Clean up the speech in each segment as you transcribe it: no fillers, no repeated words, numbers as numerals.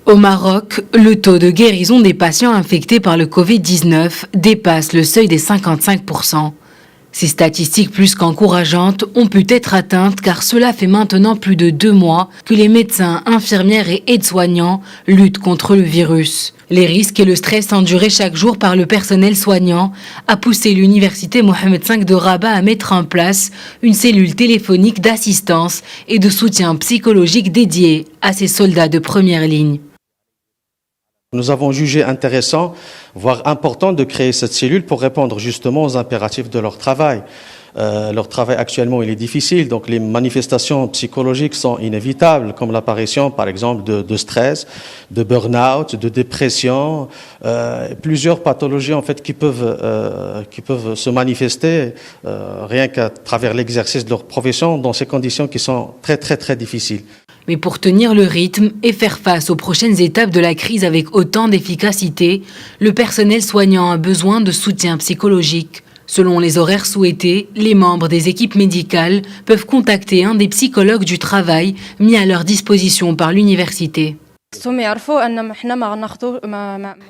Au Maroc, le taux de guérison des patients infectés par le Covid-19 dépasse le seuil des 55%. Ces statistiques plus qu'encourageantes ont pu être atteintes car cela fait maintenant plus de 2 mois que les médecins, infirmières et aides-soignants luttent contre le virus. Les risques et le stress endurés chaque jour par le personnel soignant a poussé l'université Mohamed V de Rabat à mettre en place une cellule téléphonique d'assistance et de soutien psychologique dédiée à ces soldats de première ligne. Nous avons jugé intéressant, voire important, de créer cette cellule pour répondre justement aux impératifs de leur travail. Leur travail actuellement, il est difficile, donc les manifestations psychologiques sont inévitables, comme l'apparition, par exemple, de stress, de burn-out, de dépression, plusieurs pathologies en fait qui peuvent se manifester rien qu'à travers l'exercice de leur profession dans ces conditions qui sont très difficiles. Mais pour tenir le rythme et faire face aux prochaines étapes de la crise avec autant d'efficacité, le personnel soignant a besoin de soutien psychologique. Selon les horaires souhaités, les membres des équipes médicales peuvent contacter un des psychologues du travail mis à leur disposition par l'université.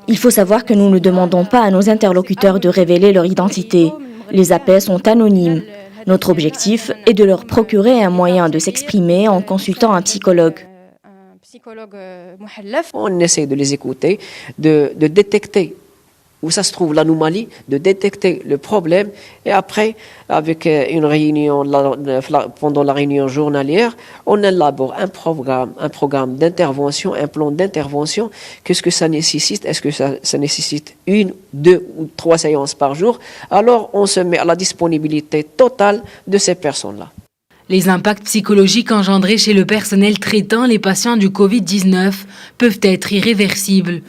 Il faut savoir que nous ne demandons pas à nos interlocuteurs de révéler leur identité. Les appels sont anonymes. Notre objectif est de leur procurer un moyen de s'exprimer en consultant un psychologue. On essaie de les écouter, de détecter où ça se trouve l'anomalie, de détecter le problème et après, avec une réunion, pendant la réunion journalière, on élabore un programme d'intervention, un plan d'intervention. Qu'est-ce que ça nécessite? Est-ce que ça nécessite 1, 2 ou 3 séances par jour? Alors, on se met à la disponibilité totale de ces personnes-là. Les impacts psychologiques engendrés chez le personnel traitant les patients du Covid-19 peuvent être irréversibles.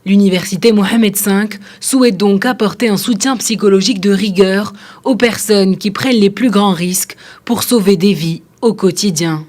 L'université Mohamed V souhaite donc apporter un soutien psychologique de rigueur aux personnes qui prennent les plus grands risques pour sauver des vies au quotidien.